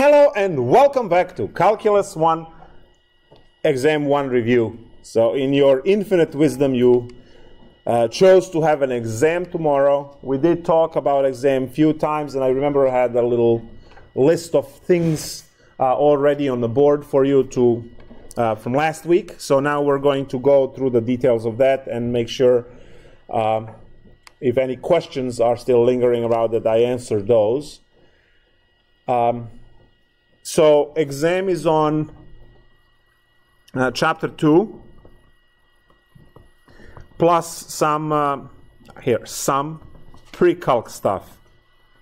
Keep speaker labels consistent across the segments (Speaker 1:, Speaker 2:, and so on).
Speaker 1: Hello and welcome back to Calculus 1 Exam 1 review. So in your infinite wisdom you chose to have an exam tomorrow. We did talk about exam a few times, and I remember I had a little list of things already on the board for you to from last week. So now we're going to go through the details of that and make sure if any questions are still lingering around that I answer those. So exam is on chapter 2 plus some PreCalc stuff,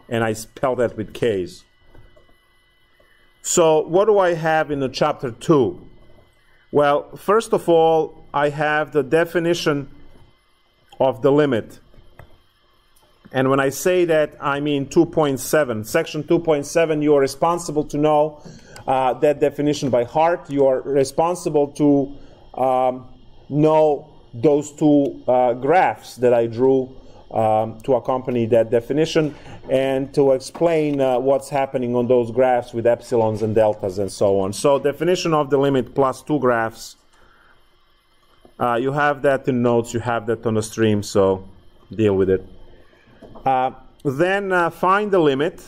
Speaker 1: and I spell that with K's. So what do I have in the chapter 2? Well, first of all, I have the definition of the limit. And when I say that, I mean 2.7. Section 2.7, you are responsible to know that definition by heart. You are responsible to know those two graphs that I drew to accompany that definition, and to explain what's happening on those graphs with epsilons and deltas and so on. So definition of the limit plus two graphs. You have that in notes, you have that on the stream, so deal with it. Then find the limit,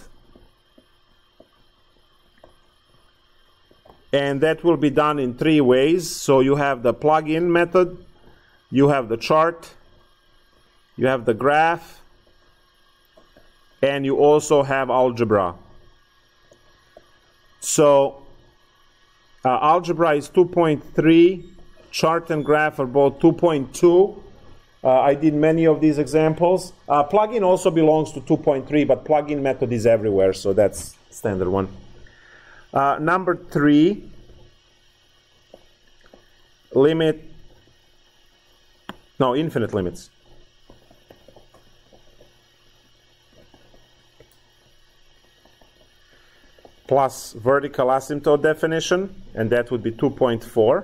Speaker 1: and that will be done in three ways. So you have the plug-in method, you have the chart, you have the graph, and you also have algebra. So algebra is 2.3, chart and graph are both 2.2. I did many of these examples. Plug-in also belongs to 2.3, but plug-in method is everywhere, so that's standard one. Number 3, infinite limits. Plus vertical asymptote definition, and that would be 2.4.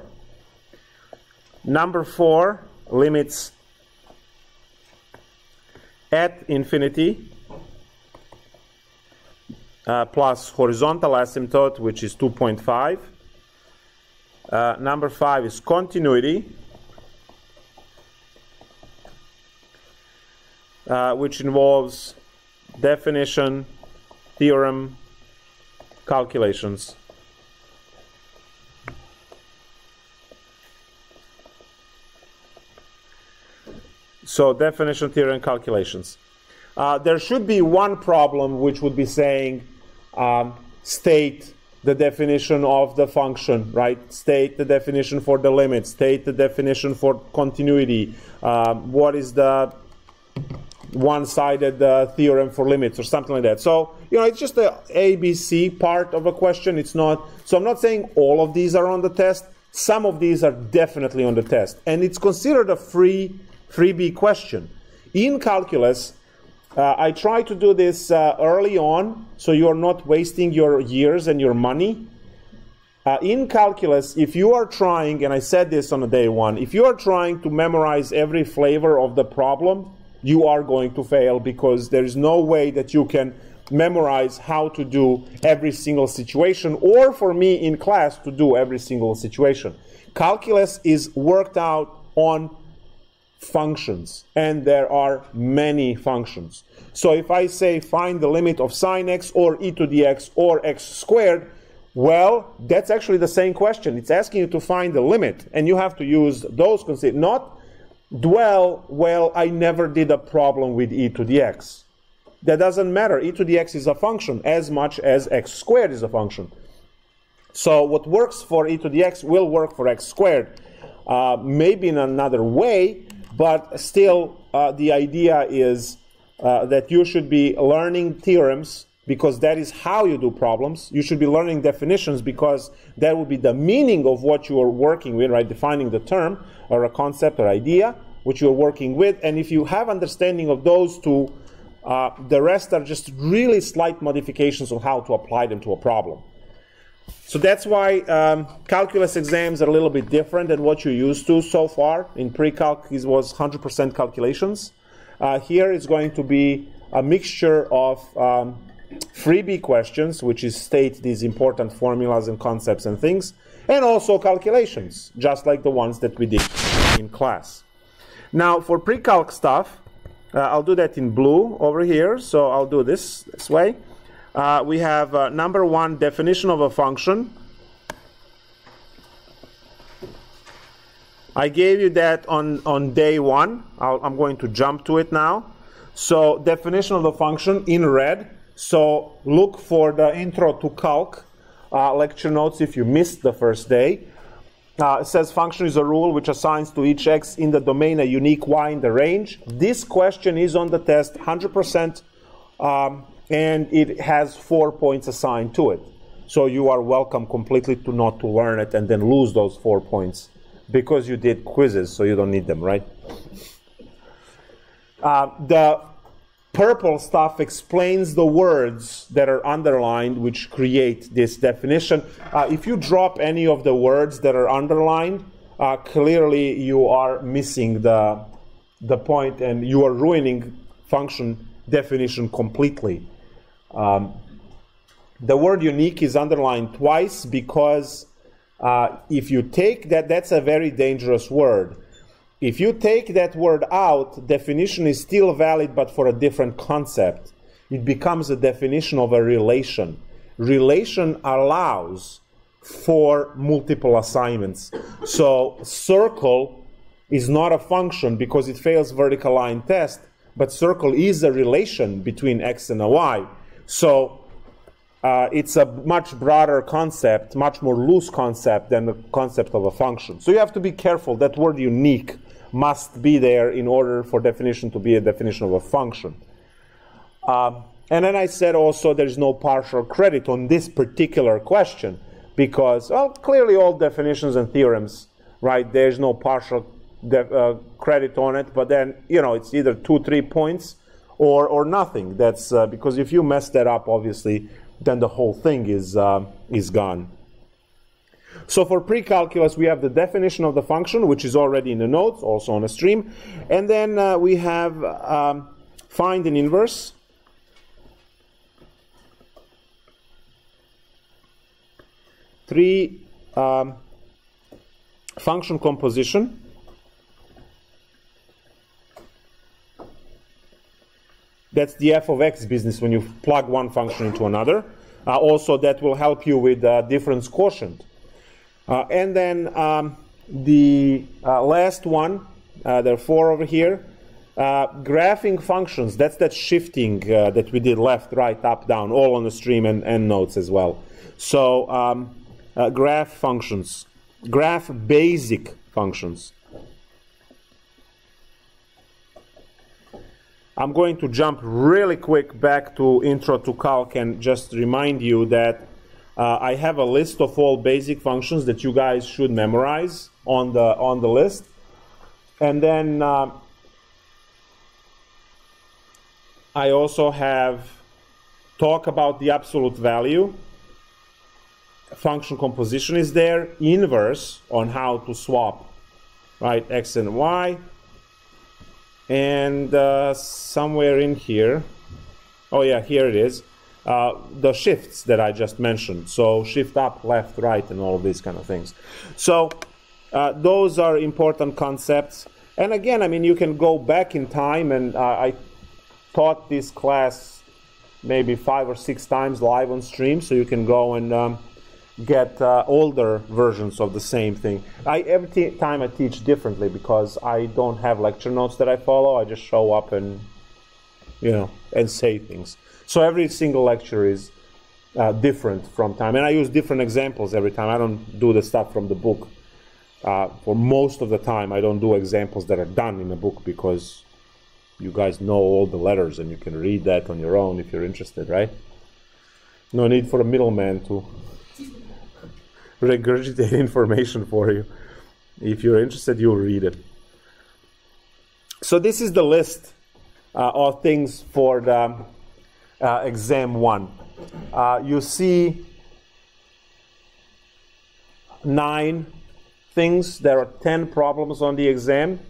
Speaker 1: Number 4, limits at infinity, plus horizontal asymptote, which is 2.5. Number 5 is continuity, which involves definition, theorem, calculations. So definition, theorem, calculations. There should be one problem, which would be saying state the definition of the function, right? State the definition for the limit. State the definition for continuity. What is the one-sided theorem for limits or something like that. So, it's just the ABC part of a question. It's not. So I'm not saying all of these are on the test. Some of these are definitely on the test. And it's considered a freebie question. In calculus, I try to do this early on, so you're not wasting your years and your money. In calculus, if you are trying, and I said this on day one, if you are trying to memorize every flavor of the problem, you are going to fail, because there is no way that you can memorize how to do every single situation, or for me in class to do every single situation. Calculus is worked out on functions, and there are many functions. So if I say find the limit of sine x or e to the x or x squared, well, that's actually the same question. It's asking you to find the limit, and you have to use those concepts, not dwell, well, I never did a problem with e to the x. That doesn't matter. E to the x is a function as much as x squared is a function. So what works for e to the x will work for x squared. Maybe in another way, but still the idea is that you should be learning theorems, because that is how you do problems. You should be learning definitions, because that would be the meaning of what you are working with, right? Defining the term or a concept or idea which you're working with. And if you have understanding of those two, the rest are just really slight modifications on how to apply them to a problem. So that's why calculus exams are a little bit different than what you're used to so far. In PreCalc, it was 100% calculations. Here it's going to be a mixture of freebie questions, which is state these important formulas and concepts and things, and also calculations, just like the ones that we did in class. Now, for pre-calc stuff, I'll do that in blue over here, so I'll do this way. We have number one, definition of a function. I gave you that on day one. I'm going to jump to it now. So definition of the function in red. So look for the intro to calc lecture notes if you missed the first day. It says function is a rule which assigns to each x in the domain a unique y in the range. This question is on the test 100%, and it has 4 points assigned to it. So you are welcome completely to not to learn it and then lose those 4 points because you did quizzes, so you don't need them, right? The purple stuff explains the words that are underlined which create this definition. If you drop any of the words that are underlined, clearly you are missing the point and you are ruining function definition completely. The word unique is underlined twice because if you take that's a very dangerous word. If you take that word out, definition is still valid, but for a different concept. It becomes a definition of a relation. Relation allows for multiple assignments. So circle is not a function because it fails vertical line test, but circle is a relation between x and a y. So it's a much broader concept, much more loose concept than the concept of a function. So you have to be careful. That word unique must be there in order for definition to be a definition of a function. And then I said also there's no partial credit on this particular question because, well, clearly all definitions and theorems, right, there's no partial credit on it, but then, you know, it's either 2-3 points or nothing. That's because if you mess that up, obviously, then the whole thing is gone. So for pre-calculus, we have the definition of the function, which is already in the notes, also on a stream. And then we have find an inverse. Three, function composition. That's the f of x business when you plug one function into another. Also, that will help you with difference quotient. And then the last one, there are 4 over here, graphing functions. That's that shifting that we did left, right, up, down, all on the stream and notes as well. So graph functions, graph basic functions. I'm going to jump really quick back to Intro to Calc and just remind you that I have a list of all basic functions that you guys should memorize on the list. And then I also have talk about the absolute value. Function composition is there. Inverse on how to swap, right, x and y. And somewhere in here, oh yeah, here it is, the shifts that I just mentioned. So shift up, left, right, and all of these kind of things. So those are important concepts. And again, I mean, you can go back in time, and I taught this class maybe 5 or 6 times live on stream, so you can go and get older versions of the same thing. Every time I teach differently because I don't have lecture notes that I follow. I just show up and, you know, and say things. So every single lecture is different from time. And I use different examples every time. I don't do the stuff from the book. For most of the time, I don't do examples that are done in the book because you guys know all the letters and you can read that on your own if you're interested, right? No need for a middleman to regurgitate information for you. If you're interested, you'll read it. So this is the list of things for the exam 1. You see 9 things. There are 10 problems on the exam.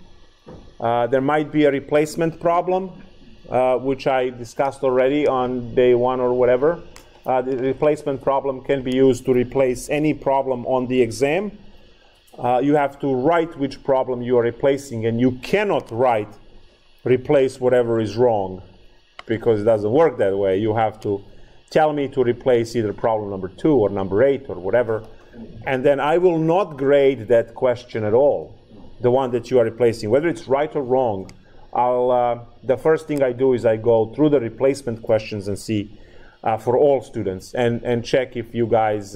Speaker 1: There might be a replacement problem which I discussed already on day 1 or whatever. The replacement problem can be used to replace any problem on the exam. You have to write which problem you are replacing, and you cannot write replace whatever is wrong, because it doesn't work that way. You have to tell me to replace either problem number 2 or number 8 or whatever, and then I will not grade that question at all, the one that you are replacing, whether it's right or wrong. The first thing I do is I go through the replacement questions and see for all students and check if you guys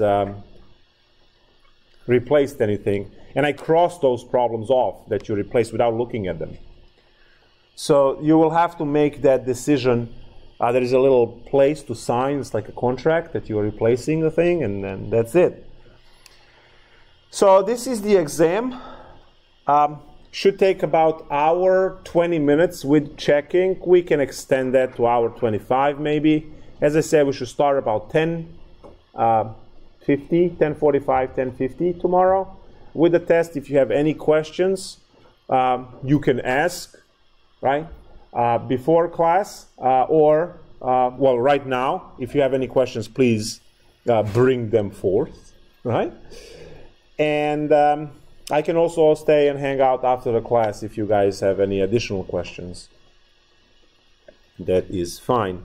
Speaker 1: replaced anything, and I cross those problems off that you replaced without looking at them. So you will have to make that decision. There is a little place to sign. It's like a contract that you are replacing the thing, and then that's it. So this is the exam. Should take about hour 20 minutes with checking. We can extend that to hour 25 maybe. As I said, we should start about 10:45, 10:50 tomorrow with the test. If you have any questions, you can ask, right, before class or, well, right now. If you have any questions, please bring them forth, right? And I can also stay and hang out after the class if you guys have any additional questions. That is fine.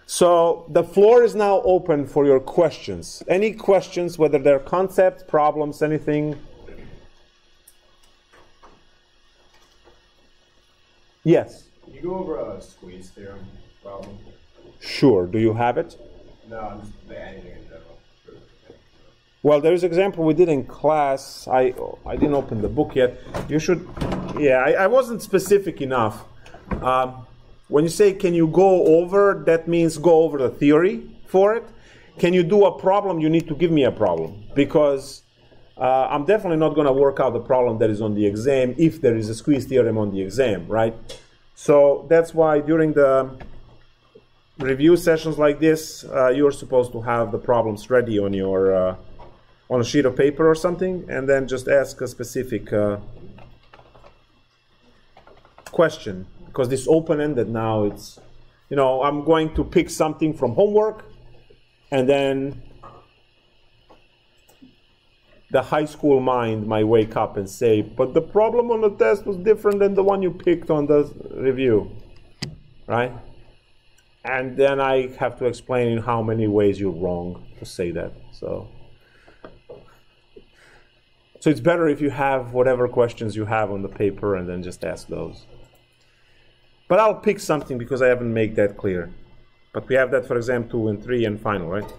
Speaker 1: So the floor is now open for your questions. Any questions, whether they're concepts, problems, anything? Yes?
Speaker 2: Can you go over a Squeeze Theorem problem?
Speaker 1: Sure. Do you have it?
Speaker 2: No, I'm just anything in general.
Speaker 1: Well, there's an example we did in class. I didn't open the book yet. You should, yeah, I wasn't specific enough. When you say, can you go over, that means go over the theory for it. Can you do a problem? You need to give me a problem, because I'm definitely not going to work out the problem that is on the exam if there is a Squeeze theorem on the exam, right? So that's why during the review sessions like this, you're supposed to have the problems ready on your on a sheet of paper or something, and then just ask a specific question. Because this open-ended now, it's, you know, I'm going to pick something from homework, and then the high school mind might wake up and say, but the problem on the test was different than the one you picked on the review, right? And then I have to explain in how many ways you're wrong to say that. So it's better if you have whatever questions you have on the paper and then just ask those. But I'll pick something because I haven't made that clear. But we have that for exam 2 and 3 and final, right?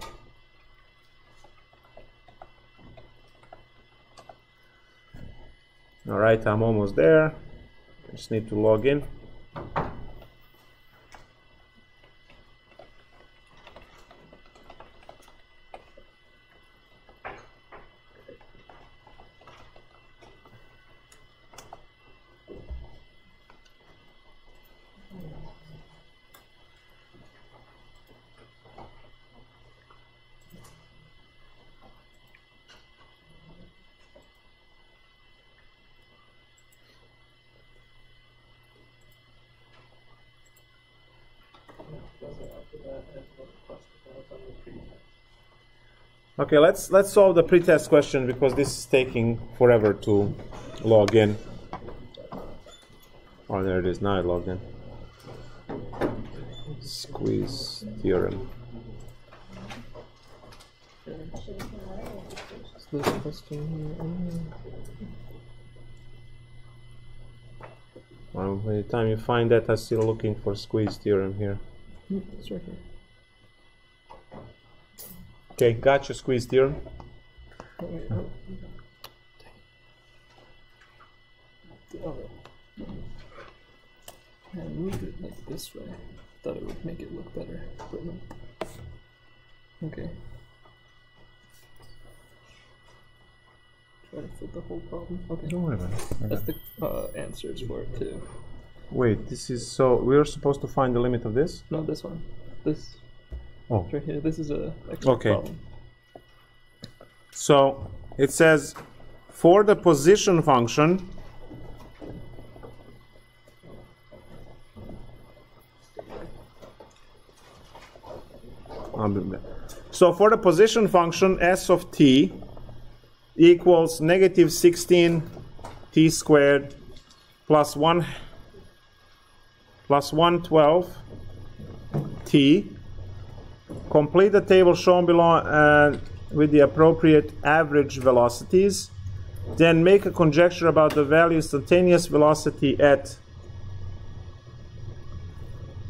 Speaker 1: All right, I'm almost there. I just need to log in. Okay, let's solve the pretest question because this is taking forever to log in. Oh, there it is. Now I logged in. Squeeze theorem. Well, by the time you find that, I'm still looking for Squeeze theorem here.
Speaker 3: It's right here.
Speaker 1: Okay, got your Squeeze theorem.
Speaker 3: Oh, wait, oh. I moved it like this way. Thought it would make it look better, but no. Okay. Try to fit the whole problem. Okay.
Speaker 1: Don't worry about it.
Speaker 3: That's the answers for it too.
Speaker 1: Wait, this is so we're supposed to find the limit of this?
Speaker 3: No, this one. This.
Speaker 1: Oh.
Speaker 3: Right here. This is a extra problem.
Speaker 1: So it says for the position function. So for the position function, s of t equals negative 16 t squared plus 112 t. Complete the table shown below with the appropriate average velocities. Then make a conjecture about the value instantaneous velocity at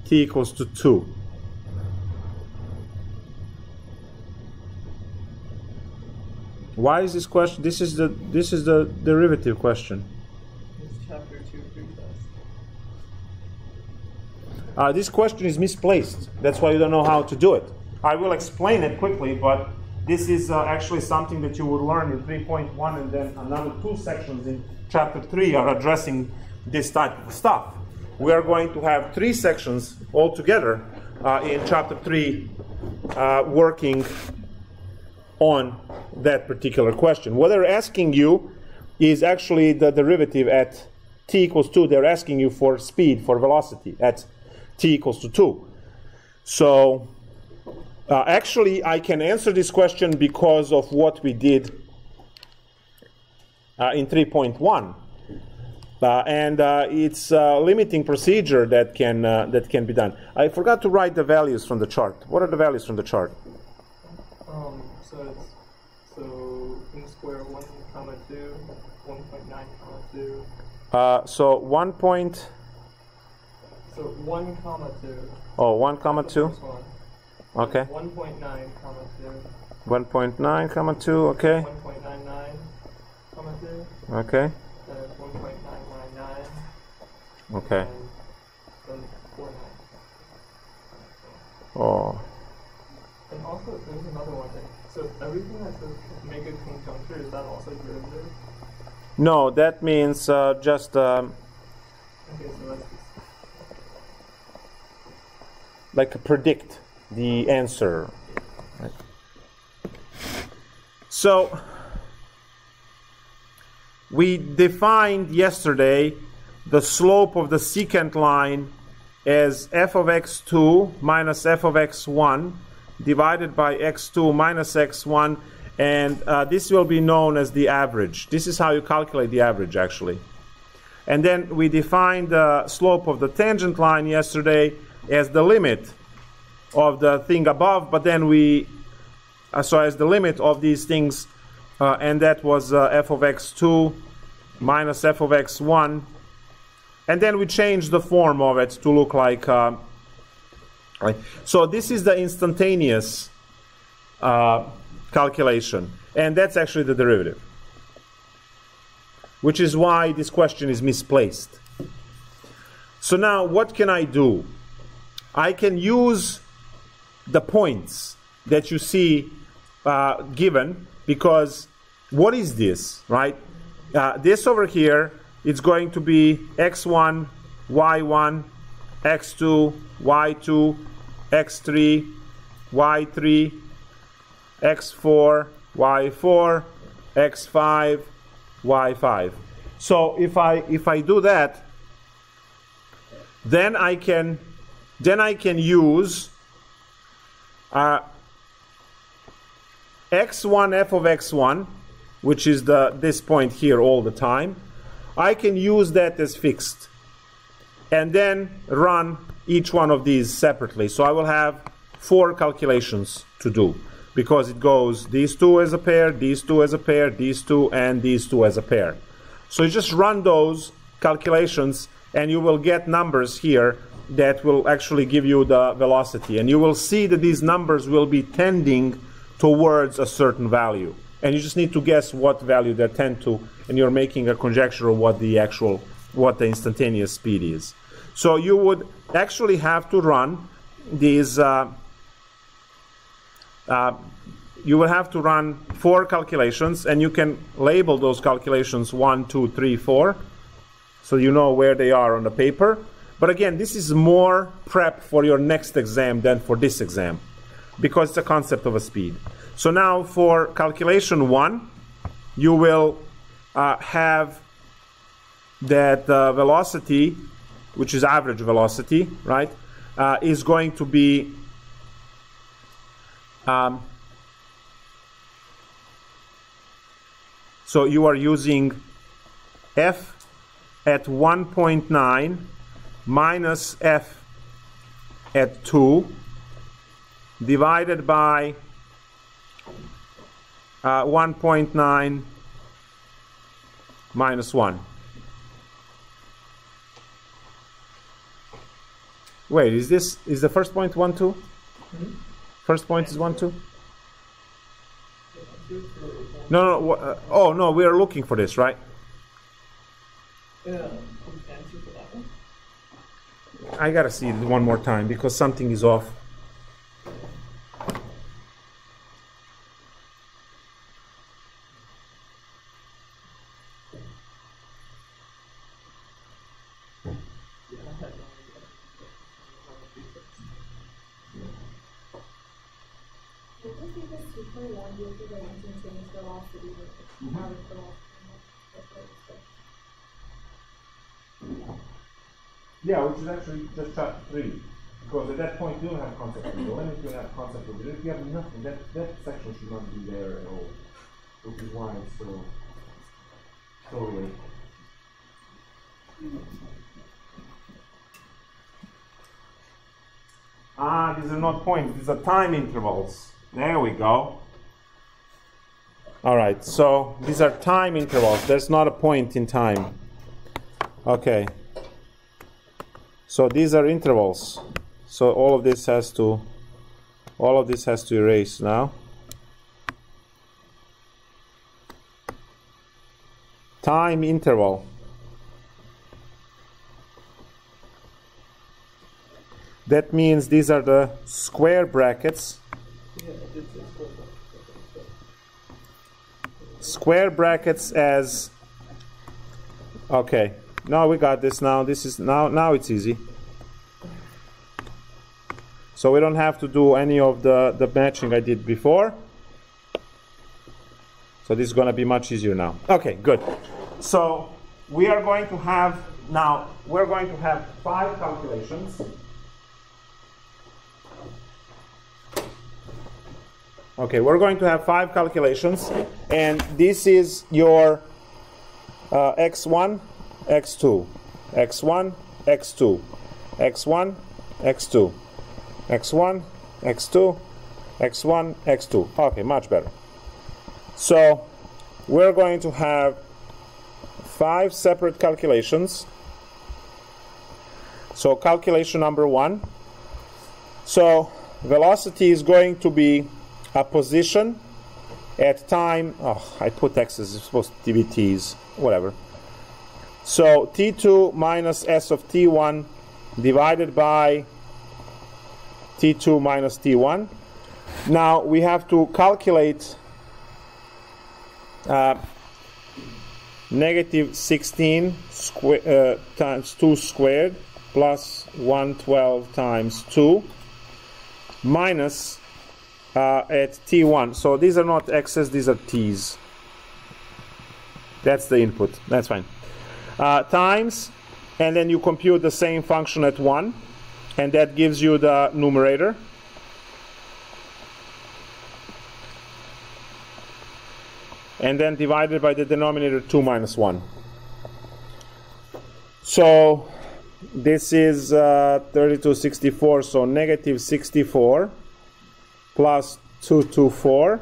Speaker 1: t equals to 2. Why is this question? This is the derivative question.
Speaker 3: It's chapter 2 pretest.
Speaker 1: This question is misplaced. That's why you don't know how to do it. I will explain it quickly, but this is actually something that you would learn in 3.1, and then another 2 sections in chapter 3 are addressing this type of stuff. We are going to have 3 sections altogether in chapter 3 working on that particular question. What they're asking you is actually the derivative at t equals 2. They're asking you for speed, for velocity at t equals to 2. So actually I can answer this question because of what we did in 3.1. And it's a limiting procedure that can be done. I forgot to write the values from the chart. What are the values from the chart?
Speaker 3: So in square 1, 2, 1.9, 2.
Speaker 1: So 1 point.
Speaker 3: So 1, 2.
Speaker 1: Oh, 1, 2. Okay.
Speaker 3: 1.9, 2.
Speaker 1: 1.9, 2. Okay.
Speaker 3: 1.99, 2.
Speaker 1: Okay.
Speaker 3: 1.999.
Speaker 1: Okay.
Speaker 3: And then 49.
Speaker 1: Oh.
Speaker 3: And also, there's another one thing. So everything that says make a conjuncture, is that also derivative?
Speaker 1: No, that means just.
Speaker 3: Okay, so that's
Speaker 1: like predict the answer. Right. So we defined yesterday the slope of the secant line as f of x2 minus f of x1 divided by x2 minus x1, and this will be known as the average. This is how you calculate the average, actually. And then we defined the slope of the tangent line yesterday as the limit of the thing above, but then we, so as the limit of these things, and that was f of x2 minus f of x1, and then we changed the form of it to look like, right. So this is the instantaneous calculation, and that's actually the derivative, which is why this question is misplaced. So now what can I do? I can use the points that you see given, because what is this, right? This over here, it's going to be x1, y1, x2, y2, x3, y3, x4, y4, x5, y5. So if I do that, then I can use x1 f of x1, which is this point here all the time. I can use that as fixed, and then run each one of these separately. So I will have 4 calculations to do, because it goes these 2 as a pair, these 2 as a pair, these 2, and these 2 as a pair. So you just run those calculations, and you will get numbers here that will actually give you the velocity. And you will see that these numbers will be tending towards a certain value. And you just need to guess what value they tend to, and you're making a conjecture of what the instantaneous speed is. So you would actually have to run these, you will have to run 4 calculations, and you can label those calculations 1, 2, 3, 4, so you know where they are on the paper. But again, this is more prep for your next exam than for this exam, because it's a concept of a speed. So now for calculation 1, you will have that velocity, which is average velocity, right, is going to be So you are using f at 1.9 minus f at 2 divided by 1.9 minus 1. Wait, is the first point 1, 2?
Speaker 3: Hmm?
Speaker 1: First point is 1, 2? No, oh no, we are looking for this, right?
Speaker 3: Yeah, answer for that one.
Speaker 1: I gotta see it one more time because something is off. Yeah, which is actually just chapter 3. Because at that point you don't have concept of the limit, you have concept of the limit, you have nothing. That section should not be there at all. Which is why it's so late. These are not points, these are time intervals. There we go. Alright, so these are time intervals. There's not a point in time. Okay. So these are intervals. So all of this has to erase now. Time interval. That means these are the square brackets. Square brackets as, okay, now we got this. Now this is now it's easy. So we don't have to do any of the matching I did before. So this is going to be much easier now. Okay, good. So we are going to have now we're going to have 5 calculations. Okay, we're going to have 5 calculations, and this is your x1, x2, x1, x2, x1, x2, x1, x2, x1, x2. Okay, much better. So we're going to have 5 separate calculations. So calculation number 1. So velocity is going to be a position at time, I put x's, it's supposed to be t's, whatever. So t2 minus s of t1 divided by t2 minus t1. Now we have to calculate negative 16 times 2 squared plus 112 times 2 minus at t1. So these are not x's, these are t's. That's the input. That's fine. Times, and then you compute the same function at 1, and that gives you the numerator. And then divided by the denominator 2 minus 1. So this is 3264, so negative 64 plus 224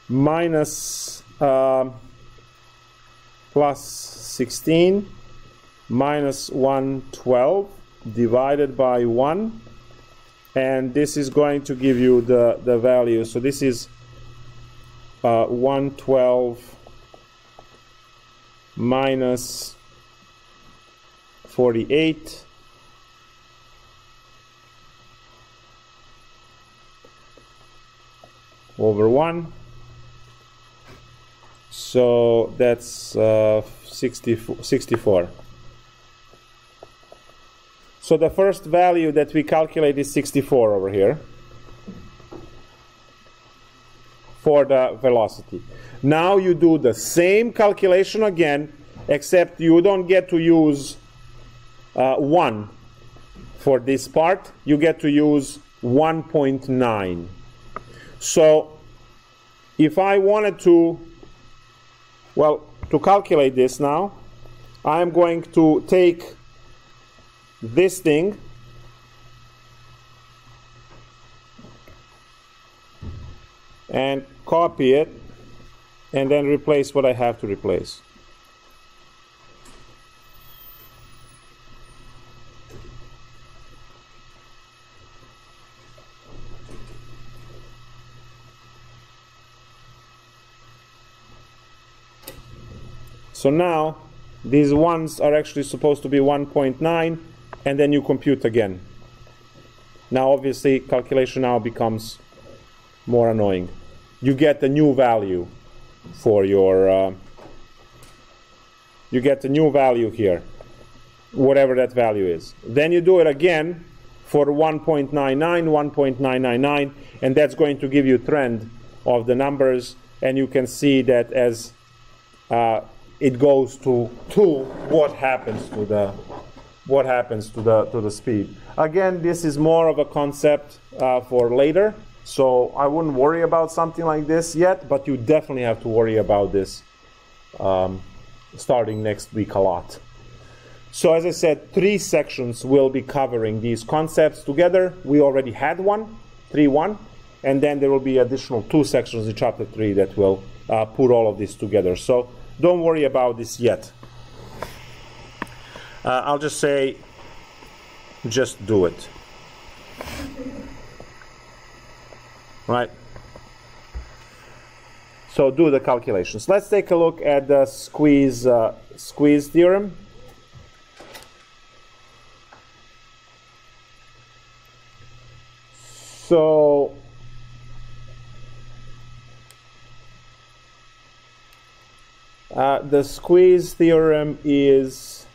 Speaker 1: minus plus 16 minus 112 divided by 1, and this is going to give you the value. So this is 112 minus 48 over 1. So that's 64. So the first value that we calculate is 64 over here for the velocity. Now you do the same calculation again, except you don't get to use 1 for this part. You get to use 1.9. So if I wanted to, well, to calculate this now, I'm going to take this thing and copy it and then replace what I have to replace. So now these ones are actually supposed to be 1.9, and then you compute again. Now obviously calculation now becomes more annoying. You get the new value for your you get the new value here, whatever that value is. Then you do it again for 1.99, 1.999, and that's going to give you a trend of the numbers, and you can see that as it goes to what happens to the speed. Again, this is more of a concept for later, so I wouldn't worry about something like this yet, but you definitely have to worry about this starting next week a lot. So as I said, 3 sections will be covering these concepts together. We already had 3.1, and then there will be additional 2 sections in chapter 3 that will put all of this together. So don't worry about this yet. I'll just say, just do it. Right? So do the calculations. Let's take a look at the squeeze theorem. So the squeeze theorem is,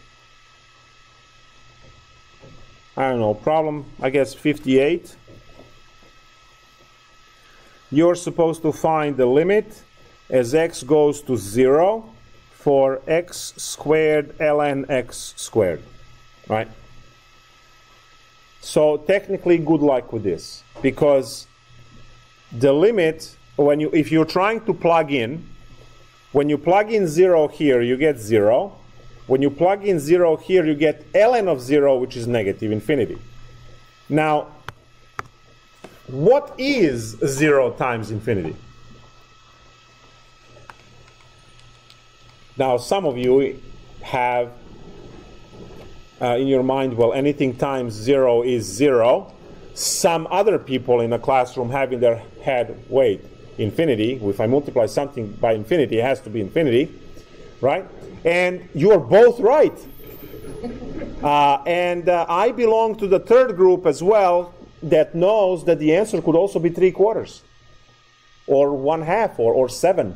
Speaker 1: I don't know, problem, I guess 58. You're supposed to find the limit as x goes to 0 for x squared ln x squared, right? So technically, good luck with this, because the limit, if you're trying to plug in, when you plug in 0 here, you get 0. When you plug in 0 here, you get ln of 0, which is negative infinity. Now, what is 0 times infinity? Now, some of you have in your mind, well, anything times 0 is 0. Some other people in the classroom have in their head, wait, infinity, if I multiply something by infinity, it has to be infinity, right? And you are both right. I belong to the third group as well that knows that the answer could also be 3/4 or 1/2 or 7.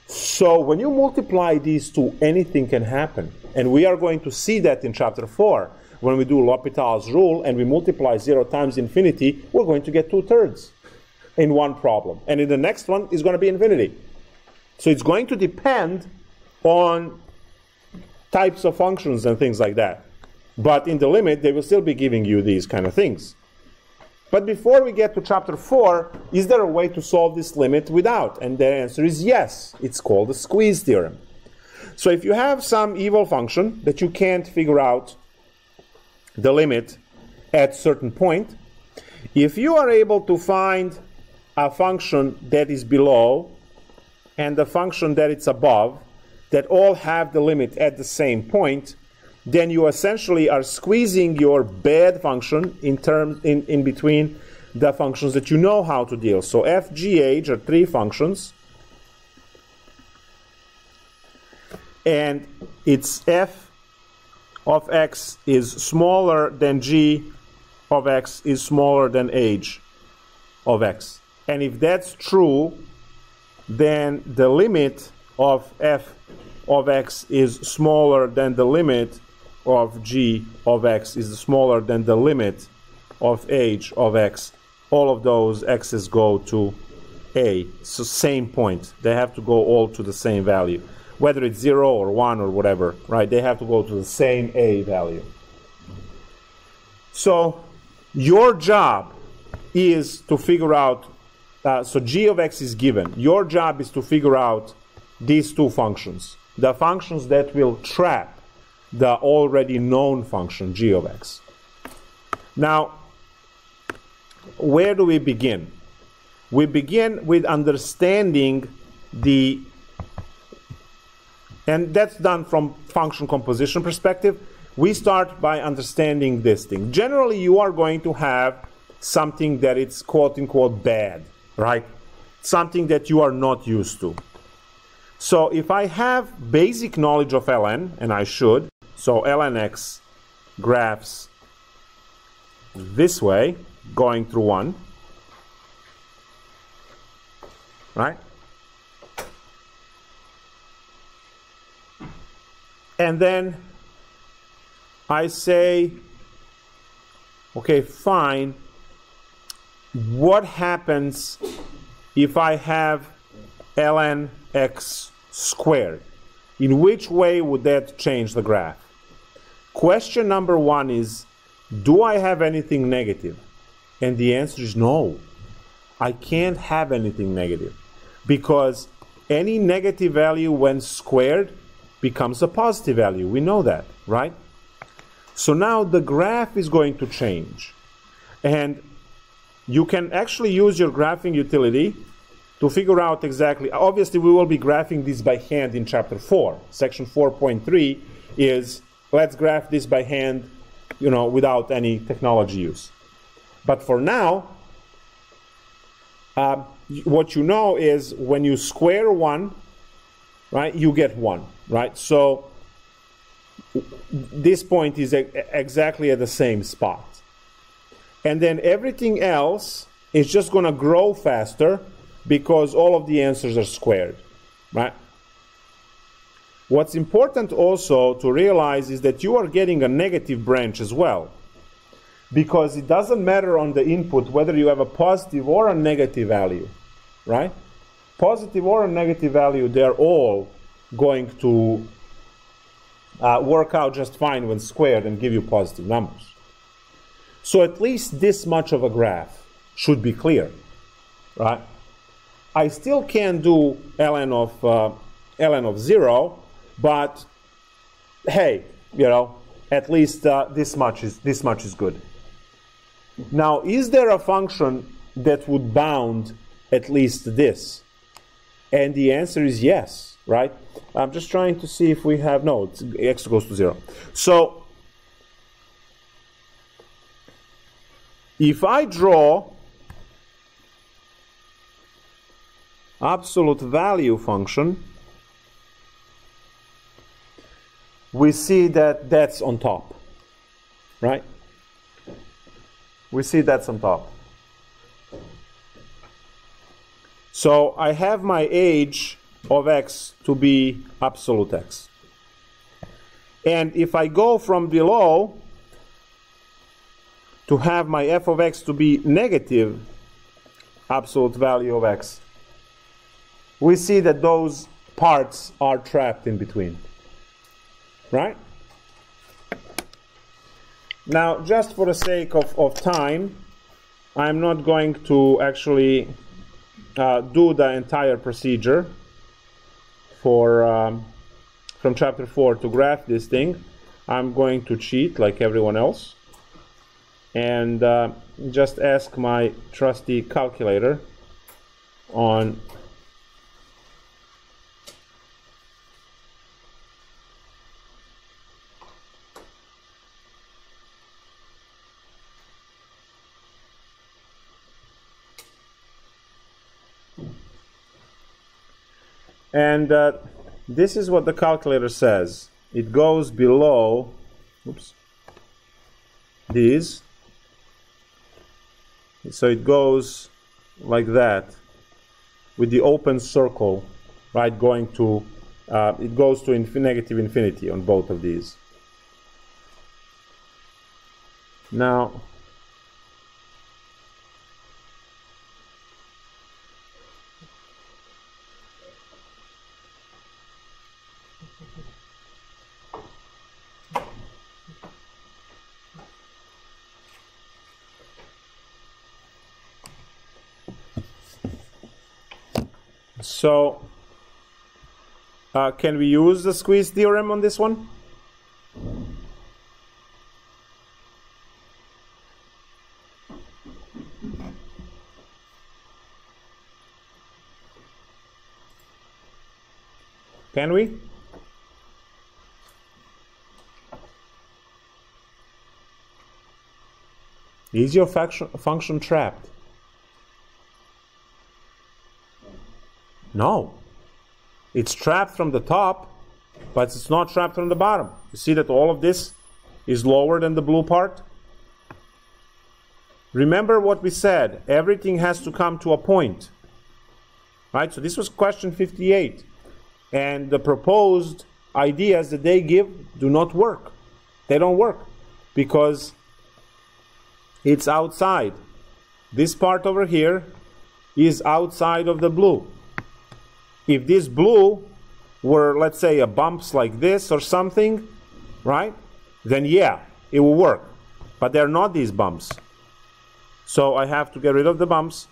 Speaker 1: So when you multiply these two, anything can happen. And we are going to see that in chapter 4. When we do L'Hopital's rule and we multiply 0 times infinity, we're going to get 2/3 in one problem. And in the next one is going to be infinity. So it's going to depend on types of functions and things like that. But in the limit, they will still be giving you these kind of things. But before we get to chapter 4, is there a way to solve this limit without? And the answer is yes. It's called the squeeze theorem. So if you have some evil function that you can't figure out the limit at a certain point, if you are able to find a function that is below and the function that it's above, that all have the limit at the same point, then you essentially are squeezing your bad function in between the functions that you know how to deal. So f, g, h are 3 functions, and it's f of x is smaller than g of x is smaller than h of x. And if that's true, then the limit of f of x is smaller than the limit of g of x is smaller than the limit of h of x. All of those x's go to a. So same point. They have to go all to the same value. Whether it's 0 or 1 or whatever, right? They have to go to the same a value. So your job is to figure out so g of x is given. Your job is to figure out these two functions, the functions that will trap the already known function g of x. Now, where do we begin? We begin with understanding and that's done from function composition perspective. We start by understanding this thing. Generally, you are going to have something that it's quote-unquote bad, right? Something that you are not used to. So if I have basic knowledge of ln, and I should, so ln x graphs this way, going through 1, right? And then I say, okay, fine, what happens if I have ln x squared? In which way would that change the graph? Question number 1 is, do I have anything negative? And the answer is no. I can't have anything negative, because any negative value when squared becomes a positive value. We know that, right? So now the graph is going to change. And you can actually use your graphing utility to figure out exactly. Obviously, we will be graphing this by hand in chapter 4. Section 4.3 is, let's graph this by hand, without any technology use. But for now, what you know is when you square 1, right, you get 1, right? So this point is exactly at the same spot. And then everything else is just going to grow faster because all of the answers are squared, right? What's important also to realize is that you are getting a negative branch as well, because it doesn't matter on the input whether you have a positive or a negative value, right? Positive or a negative value, they're all going to work out just fine when squared and give you positive numbers. So at least this much of a graph should be clear, right? I still can't do ln of 0, but hey, at least this much is good. Now, is there a function that would bound at least this? And the answer is yes, right? I'm just trying to see if we have, no, x goes to 0. So if I draw absolute value function, we see that that's on top, right? We see that's on top. So I have my age of x to be absolute x. And if I go from below to have my f of x to be negative absolute value of x, we see that those parts are trapped in between, right? Now, just for the sake of time, I'm not going to actually do the entire procedure for from chapter 4 to graph this thing. I'm going to cheat like everyone else and just ask my trusty calculator on and this is what the calculator says. It goes below, oops, these. So it goes like that with the open circle, right, going to, it goes to negative infinity on both of these. Now, So, can we use the squeeze theorem on this one? Can we? Is your function trapped? No. It's trapped from the top, but it's not trapped from the bottom. You see that all of this is lower than the blue part? Remember what we said. Everything has to come to a point. Right? So this was question 58. And the proposed ideas that they give do not work. They don't work because it's outside. This part over here is outside of the blue. If this blue were, let's say, a bumps like this or something, right? Then yeah, it will work. But they're not these bumps. So I have to get rid of the bumps,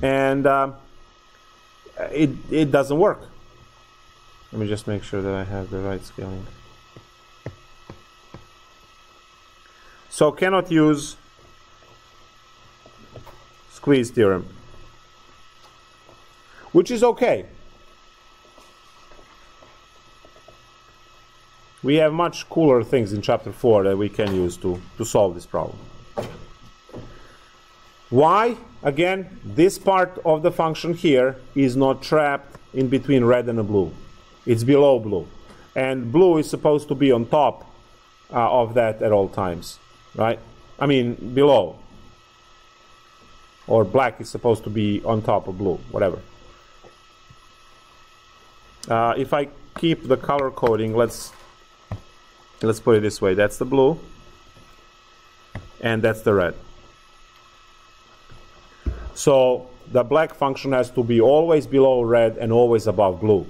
Speaker 1: and it doesn't work. Let me just make sure that I have the right scaling. So cannot use squeeze theorem, which is okay. We have much cooler things in chapter 4 that we can use to solve this problem. Why? Again, this part of the function here is not trapped in between red and blue. It's below blue. And blue is supposed to be on top of that at all times, right? I mean, below. Or black is supposed to be on top of blue, whatever. If I keep the color coding, let's put it this way. That's the blue, and that's the red. So the black function has to be always below red and always above blue.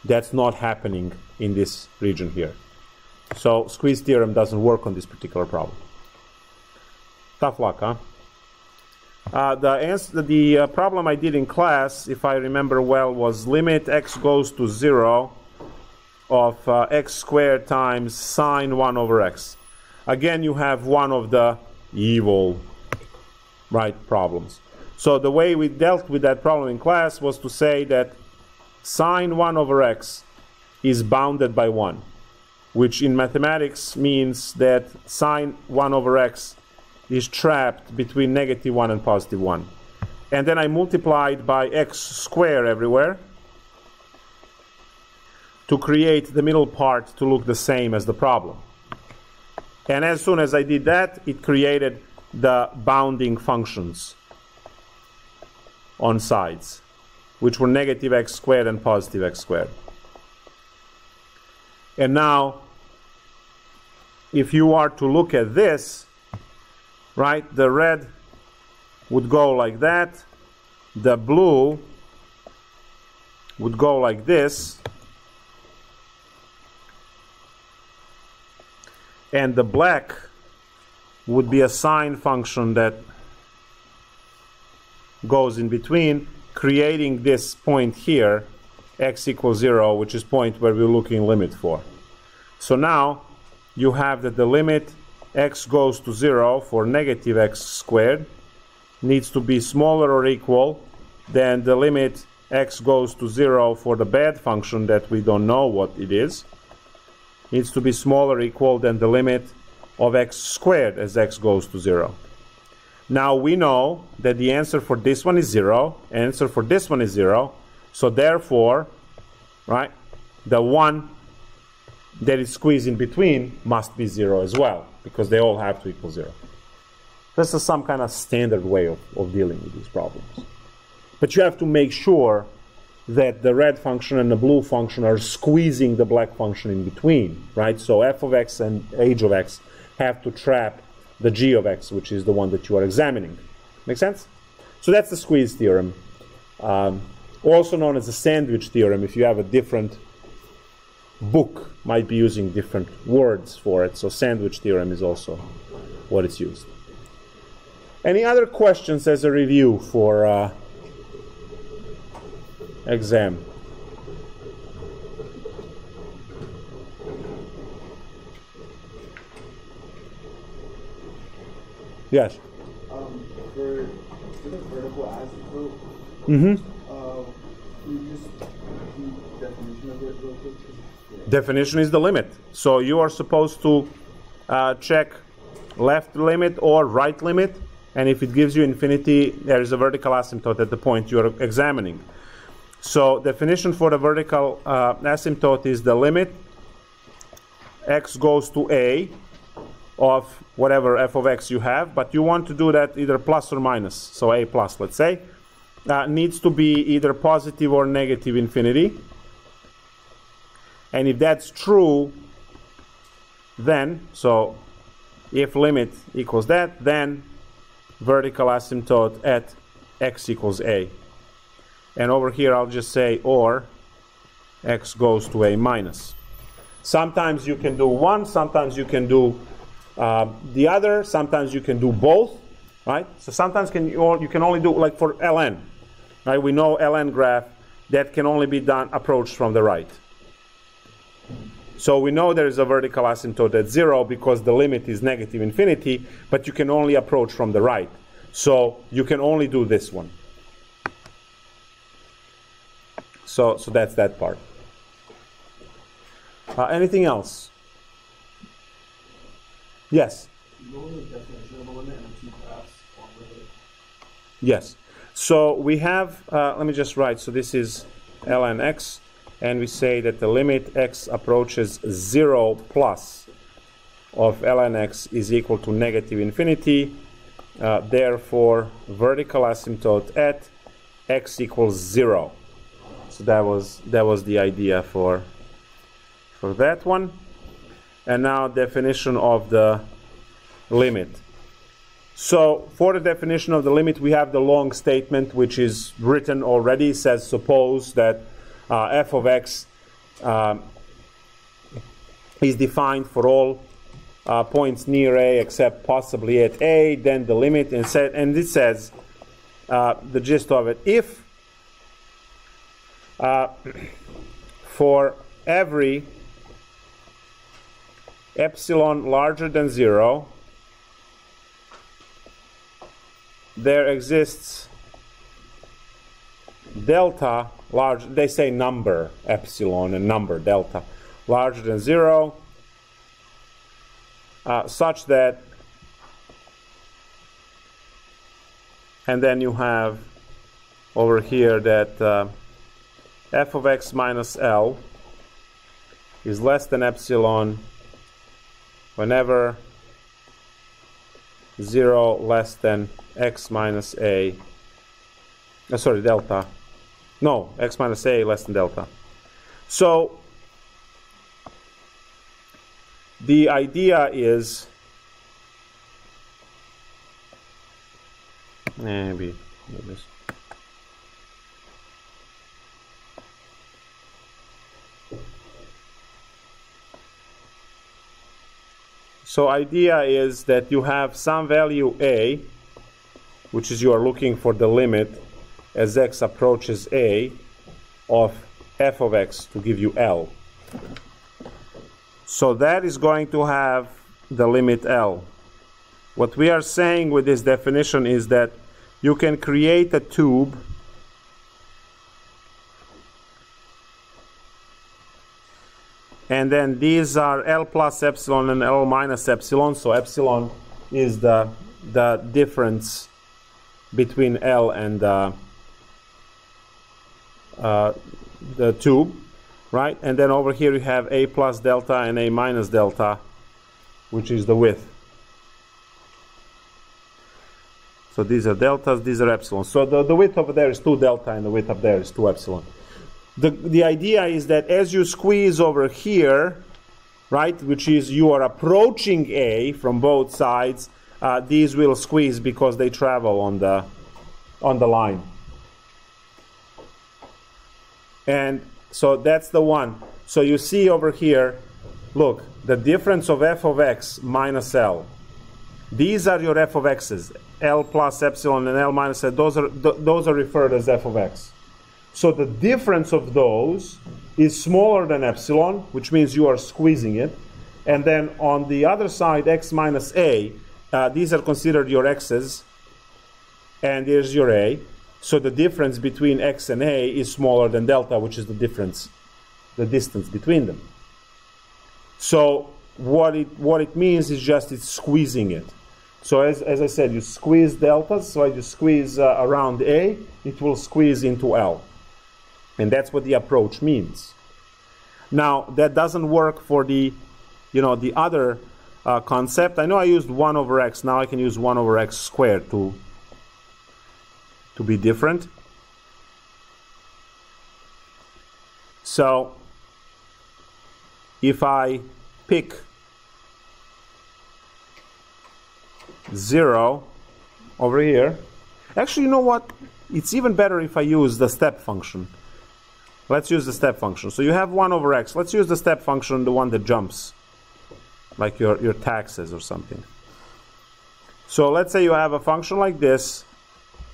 Speaker 1: That's not happening in this region here. So squeeze theorem doesn't work on this particular problem. Tough luck, huh? The problem I did in class, if I remember well, was limit x goes to 0 of x squared times sine 1 over x. Again, you have one of the evil, right, problems. So the way we dealt with that problem in class was to say that sine 1 over x is bounded by 1, which in mathematics means that sine 1 over x is trapped between -1 and +1. And then I multiplied by x squared everywhere to create the middle part to look the same as the problem. And as soon as I did that, it created the bounding functions on sides, which were -x squared and +x squared. And now, if you are to look at this, right, the red would go like that, the blue would go like this, and the black would be a sine function that goes in between, creating this point here, x equals 0, which is point where we're looking limit for. So now you have that the limit x goes to 0 for -x squared needs to be smaller or equal than the limit x goes to 0 for the bad function that we don't know what it is. Needs to be smaller or equal than the limit of x squared as x goes to 0. Now we know that the answer for this one is 0, answer for this one is 0, so therefore, right, the one that is squeezed in between must be 0 as well, because they all have to equal 0. This is some kind of standard way of dealing with these problems. But you have to make sure that the red function and the blue function are squeezing the black function in between, right? So f of x and h of x have to trap the g of x, which is the one that you are examining. Make sense? So that's the squeeze theorem, also known as the sandwich theorem. If you have a different book, might be using different words for it. So sandwich theorem is also what it's used. Any other questions as a review for exam. Yes.
Speaker 4: For the vertical asymptote,
Speaker 1: Mm-hmm.
Speaker 4: can you just repeat the definition of it real quick? Yeah.
Speaker 1: Definition is the limit. So you are supposed to check left limit or right limit, and if it gives you infinity, there is a vertical asymptote at the point you are examining. So definition for the vertical asymptote is the limit x goes to a of whatever f of x you have, but you want to do that either plus or minus, so a plus, let's say, needs to be either positive or negative infinity. And if that's true, then, so if limit equals that, then vertical asymptote at x equals a. And over here I'll just say or x goes to a minus. Sometimes you can do one, sometimes you can do the other, sometimes you can do both, right? So sometimes you can only do, like for ln, right? We know ln graph that can only be done approached from the right. So we know there is a vertical asymptote at 0 because the limit is negative infinity, but you can only approach from the right. So you can only do this one. So that's that part. Anything else? Yes?
Speaker 3: You know the definition of a limit and two graphs on limit.
Speaker 1: Yes. So we have, let me just write, so this is ln x, and we say that the limit x approaches 0 plus of ln x is equal to negative infinity. Therefore, vertical asymptote at x equals 0. So that was the idea for that one. And now definition of the limit. So for the definition of the limit, we have the long statement which is written already. It says suppose that f of x is defined for all points near a except possibly at a, then the limit, and it says the gist of it, if for every epsilon larger than 0 there exists delta large, they say number epsilon and number delta larger than 0, such that, and then you have over here that f of x minus L is less than epsilon whenever 0 less than x minus a, sorry, delta. No, x minus a less than delta. So the idea is, maybe this. So idea is that you have some value a, which is you are looking for the limit as x approaches a of f of x to give you L. So that is going to have the limit L. What we are saying with this definition is that you can create a tube and then these are L plus epsilon and L minus epsilon. So epsilon is the difference between L and the tube, right? And then over here you have A plus delta and A minus delta, which is the width. So these are deltas, these are epsilon. So the width over there is 2 delta and the width up there is 2 epsilon. The idea is that as you squeeze over here, right, which is you are approaching A from both sides, these will squeeze because they travel on the line. And so that's the one. So you see over here, look, the difference of f of x minus L. These are your f of x's, L plus epsilon and L minus L. Those are referred as f of x. So the difference of those is smaller than epsilon, which means you are squeezing it. And then on the other side, x minus a, these are considered your x's, and here's your a. So the difference between x and a is smaller than delta, which is the difference, the distance between them. So what it means is just it's squeezing it. So as I said, you squeeze delta, so you squeeze around a, it will squeeze into L. And that's what the approach means. Now, that doesn't work for the, the other concept. I know I used 1 over x. Now I can use 1 over x squared to be different. So if I pick 0 over here, actually, you know what? It's even better if I use the step function. Let's use the step function. So you have 1 over x. Let's use the step function, the one that jumps, like your taxes or something. So let's say you have a function like this,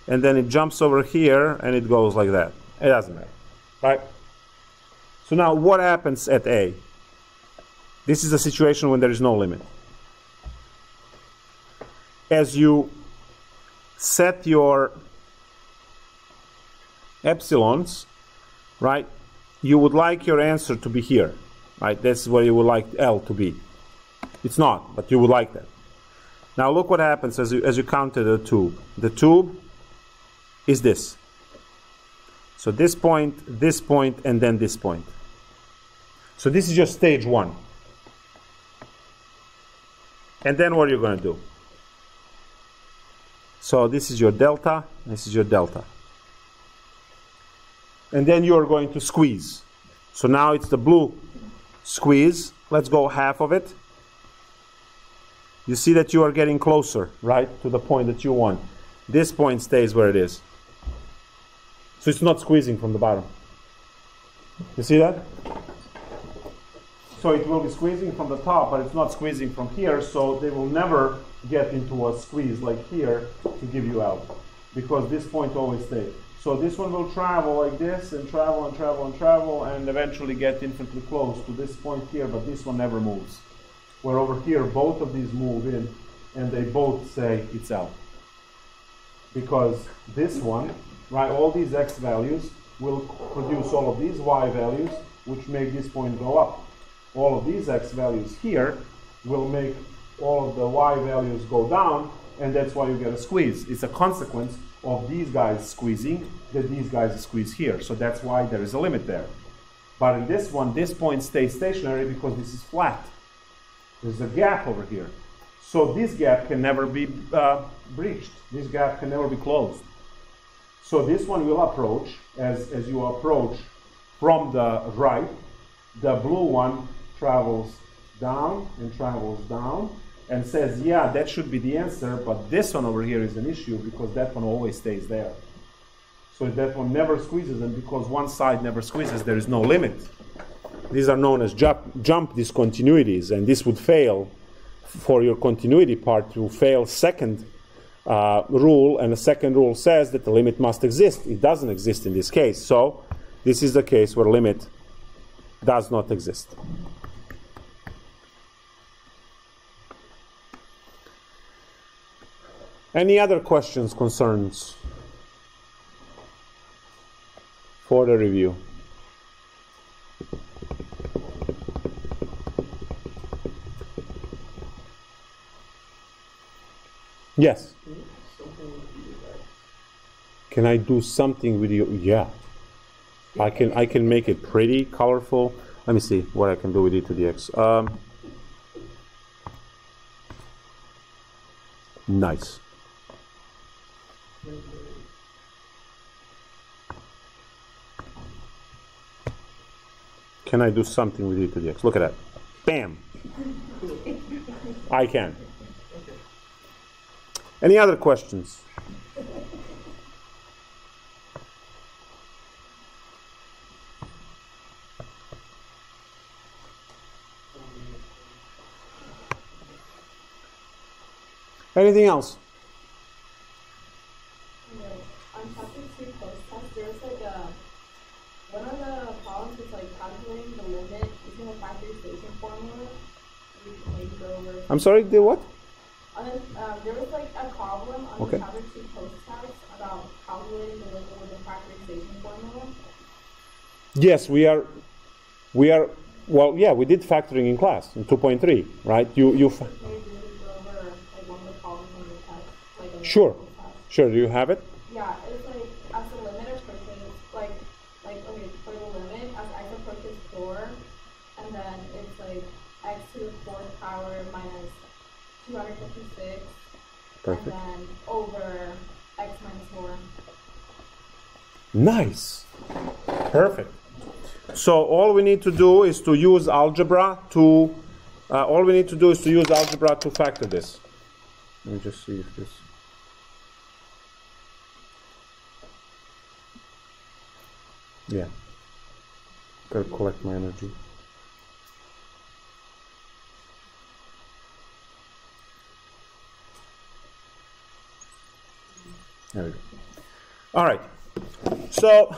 Speaker 1: and then it jumps over here, and it goes like that. It doesn't matter, right? So now what happens at a? This is a situation when there is no limit. As you set your epsilons, right, you would like your answer to be here, right? That's where you would like L to be. It's not, but you would like that. Now look what happens as you counter the tube. The tube is this. So this point, and then this point. So this is just stage 1. And then what are you going to do? So this is your delta, this is your delta. And then you are going to squeeze. So now it's the blue squeeze. Let's go half of it. You see that you are getting closer, right, to the point that you want. This point stays where it is. So it's not squeezing from the bottom. You see that? So it will be squeezing from the top, but it's not squeezing from here, so they will never get into a squeeze like here to give you L, because this point always stays. So this one will travel like this, and travel and travel and travel, and eventually get infinitely close to this point here, but this one never moves. Where over here, both of these move in, and they both say it's L. Because this one, right, all these x values will produce all of these y values, which make this point go up. All of these x values here will make all of the y values go down, and that's why you get a squeeze. It's a consequence of these guys squeezing that these guys squeeze here. So that's why there is a limit there. But in this one, this point stays stationary because this is flat. There's a gap over here. So this gap can never be breached. This gap can never be closed. So this one will approach, as you approach from the right, the blue one travels down and says, yeah, that should be the answer, but this one over here is an issue because that one always stays there. So that one never squeezes, and because one side never squeezes, there is no limit. These are known as jump discontinuities, and this would fail for your continuity part to fail second rule, and the second rule says that the limit must exist. It doesn't exist in this case, so this is the case where limit does not exist. Any other questions, concerns for the review? Yes. Can I do something with you? Yeah. I can make it pretty colorful. Let me see what I can do with e to the x. Nice. Can I do something with e to the x? Look at that. Bam. I can. Any other questions? Anything else?
Speaker 5: No. On chapter 2 post test, there's like a one of the problems is like calculating the limit using the factorization formula. We can maybe go over.
Speaker 1: I'm sorry, the what?
Speaker 5: There was like a problem on
Speaker 1: Okay.
Speaker 5: the chapter 2 post-test about calculating the limit with the factorization formula.
Speaker 1: Yes, we are. Well, yeah, we did factoring in class in 2.3, right?
Speaker 5: Maybe we go over like one of the problems on the test, like on the
Speaker 1: Sure.
Speaker 5: post-test.
Speaker 1: Sure. Do you have it?
Speaker 5: Yeah, it's like as the limit approaches, like okay, for the limit as x approaches 4, and then it's like x to the 4th power minus 256,
Speaker 1: Perfect.
Speaker 5: and then over x minus 4.
Speaker 1: Nice. Perfect. So all we need to do is to use algebra to. All we need to do is to use algebra to factor this. Let me just see if this. Yeah. Gotta collect my energy. There we go. All right. So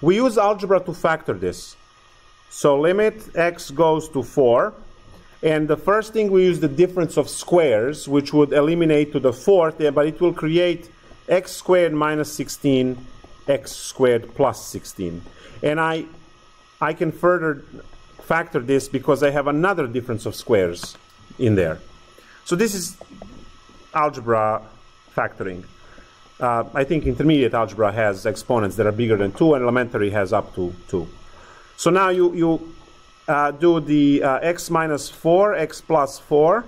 Speaker 1: we use algebra to factor this. So limit x goes to 4. And the first thing we use the difference of squares, which would eliminate to the 4th, but it will create x squared minus 16, x squared plus 16. And I can further factor this because I have another difference of squares in there. So this is algebra factoring. I think intermediate algebra has exponents that are bigger than 2, and elementary has up to 2. So now you do the x minus 4, x plus 4,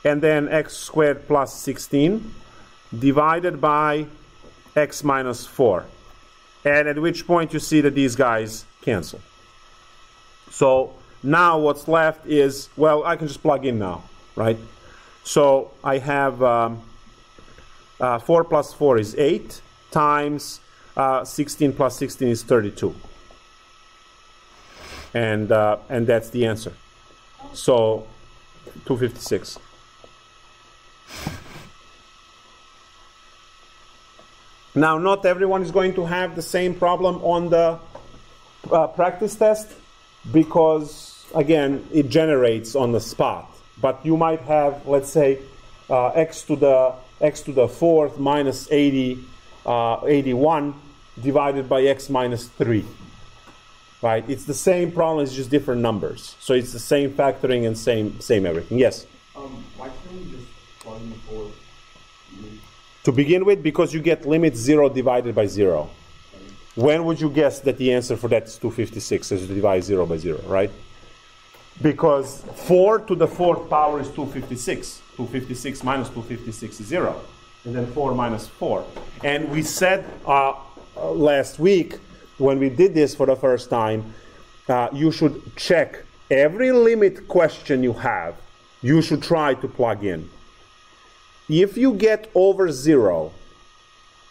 Speaker 1: and then x squared plus 16 divided by x minus 4. And at which point you see that these guys cancel. So now what's left is, well, I can just plug in now, right? So I have 4 plus 4 is 8 times 16 plus 16 is 32. And that's the answer. So 256. Now, not everyone is going to have the same problem on the practice test because, again, it generates on the spot. But you might have, let's say, x to the 4th minus 81 divided by x minus 3. Right? It's the same problem, it's just different numbers. So it's the same factoring and same everything. Yes?
Speaker 4: Why can't we just plug in the 4?
Speaker 1: To begin with, because you get limit 0 divided by 0. When would you guess that the answer for that is 256 as you divide 0 by 0, right? Because 4 to the 4th power is 256. 256 minus 256 is 0. And then 4 minus 4. And we said last week, when we did this for the first time, you should check every limit question you have. You should try to plug in. If you get over 0,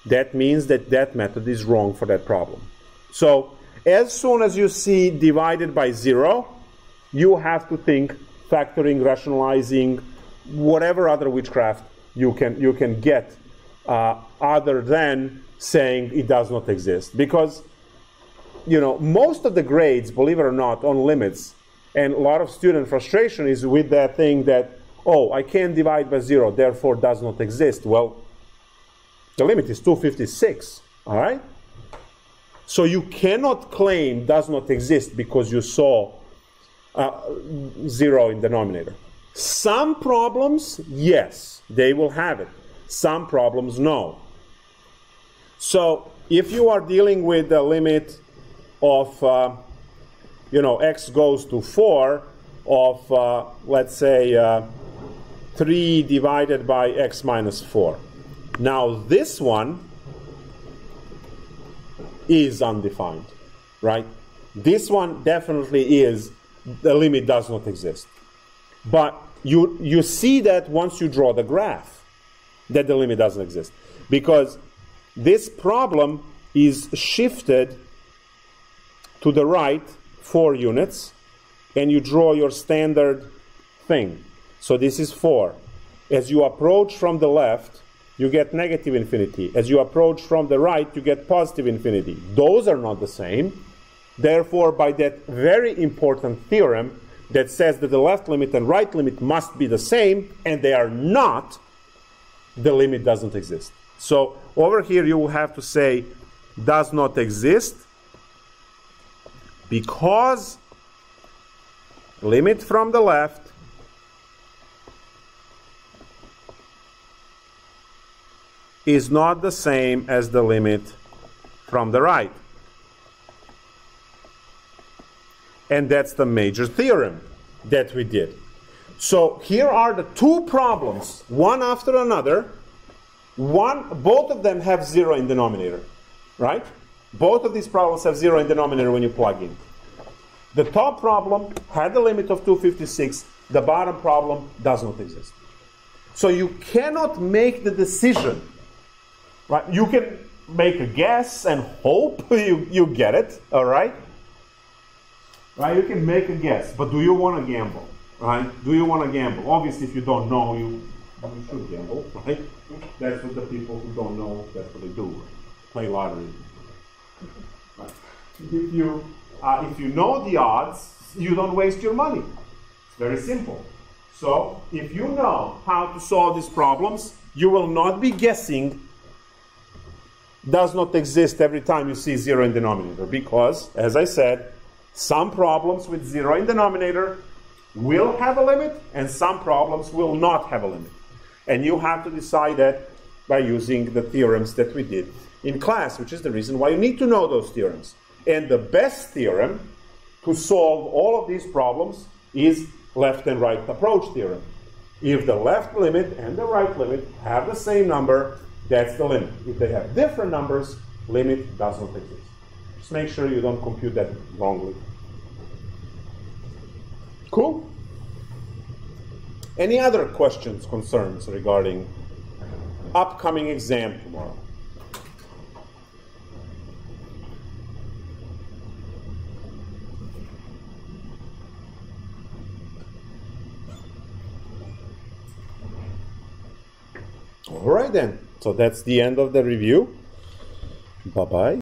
Speaker 1: that means that that method is wrong for that problem. So as soon as you see divided by 0, you have to think factoring, rationalizing, whatever other witchcraft you can get other than saying it does not exist. Because most of the grades, believe it or not, on limits, and a lot of student frustration is with that thing that, oh, I can't divide by 0, therefore does not exist. Well, the limit is 256, all right? So you cannot claim does not exist because you saw 0 in denominator. Some problems, yes, they will have it. Some problems, no. So if you are dealing with the limit of, x goes to 4 of, let's say, 3 divided by x minus 4. Now this one is undefined, right? This one definitely is, the limit does not exist. But you see that once you draw the graph, that the limit doesn't exist. Because this problem is shifted to the right 4 units, and you draw your standard thing. So this is 4. As you approach from the left, you get negative infinity. As you approach from the right, you get positive infinity. Those are not the same. Therefore, by that very important theorem that says that the left limit and right limit must be the same, and they are not, the limit doesn't exist. So over here you will have to say does not exist because limit from the left is not the same as the limit from the right. And that's the major theorem that we did. So here are the two problems, one after another. Both of them have 0 in denominator, right? Both of these problems have 0 in denominator when you plug in. The top problem had the limit of 256. The bottom problem does not exist. So you cannot make the decision, right? You can make a guess and hope you get it, all right? Right? You can make a guess, but do you want to gamble, right? Do you want to gamble? Obviously, if you don't know, you should gamble, right? That's what the people who don't know, that's what they do, right? Play lottery. Right? If you know the odds, you don't waste your money. It's very simple. So, if you know how to solve these problems, you will not be guessing does not exist every time you see 0 in denominator, because, as I said, some problems with 0 in denominator will have a limit, and some problems will not have a limit. And you have to decide that by using the theorems that we did in class, which is the reason why you need to know those theorems. And the best theorem to solve all of these problems is left and right approach theorem. If the left limit and the right limit have the same number, that's the limit. If they have different numbers, limit does not exist. Just make sure you don't compute that wrongly. Cool? Any other questions, concerns regarding upcoming exam tomorrow? All right then. So that's the end of the review. Bye-bye.